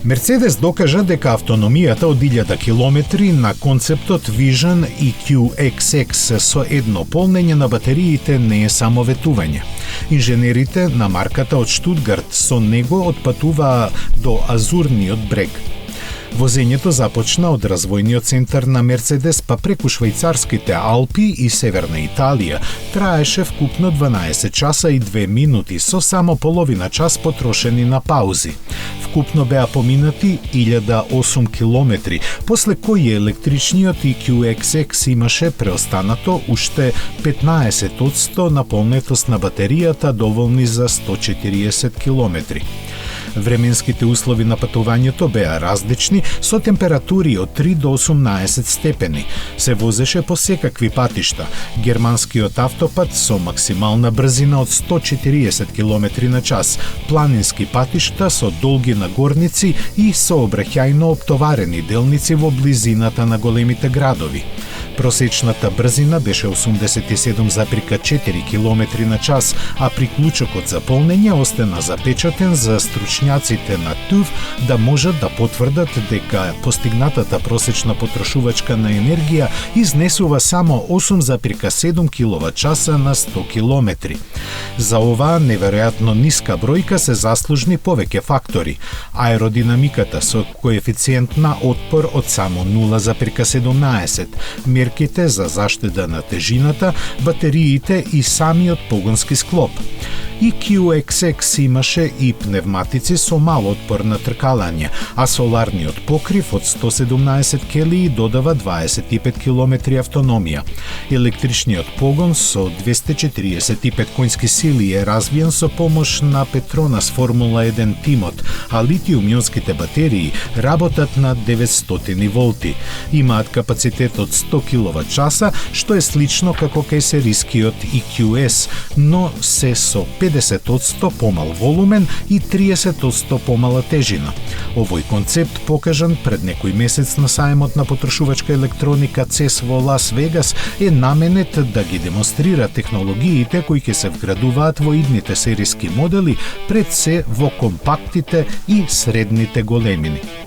Мерцедес докажа дека автономијата од 1000 километри на концептот Vision EQXX со едно полнење на батериите не е само ветување. Инженерите на марката од Штутгарт со него отпатуваа до Азурниот брег. Возењето започна од развојниот центар на Мерцедес па преку швајцарските Алпи и Северна Италија. Траеше вкупно 12 часа и 2 минути со само половина час потрошени на паузи. Вкупно беа поминати 1008 километри, после кои електричниот EQXX имаше преостанато уште 15% наполнетост на батеријата доволни за 140 километри. Временските услови на патувањето беа различни, со температури од 3 до 18 степени. Се возеше по секакви патишта. Германскиот автопат со максимална брзина од 140 км на час, планински патишта со долги нагорници и сообраќајно оптоварени делници во близината на големите градови. Просечната брзина беше 87,4 км на час, а приклучокот за полнење остана запечатен за стручњаците на TÜV да можат да потврдат дека постигнатата просечна потрошувачка на енергија изнесува само 8,7 киловат-часа на 100 км. За оваа неверојатно ниска бројка се заслужни повеќе фактори. Аеродинамиката со коефициент на отпор од само 0,17, мерките за заштеда на тежината, батериите и самиот погонски склоп. EQXX имаше и пневматици со мал отпор на тркалање, а соларниот покрив од 117 келии додава 25 км автономија. Електричниот погон со 245 конски сили е развиен со помош на Петронас Формула 1 тимот, а литиум-ионските батерии работат на 900 волти. Имаат капацитет од 100 киловат-часа, што е слично како кај серискиот EQS, но се со 50% помал волумен и 30% помала тежина. Овој концепт, покажан пред некој месец на сајмот на потрошувачка електроника CES во Лас Вегас, е наменет да ги демонстрира технологиите кои ќе се вградуваат во идните сериски модели, пред се во компактите и средните големини.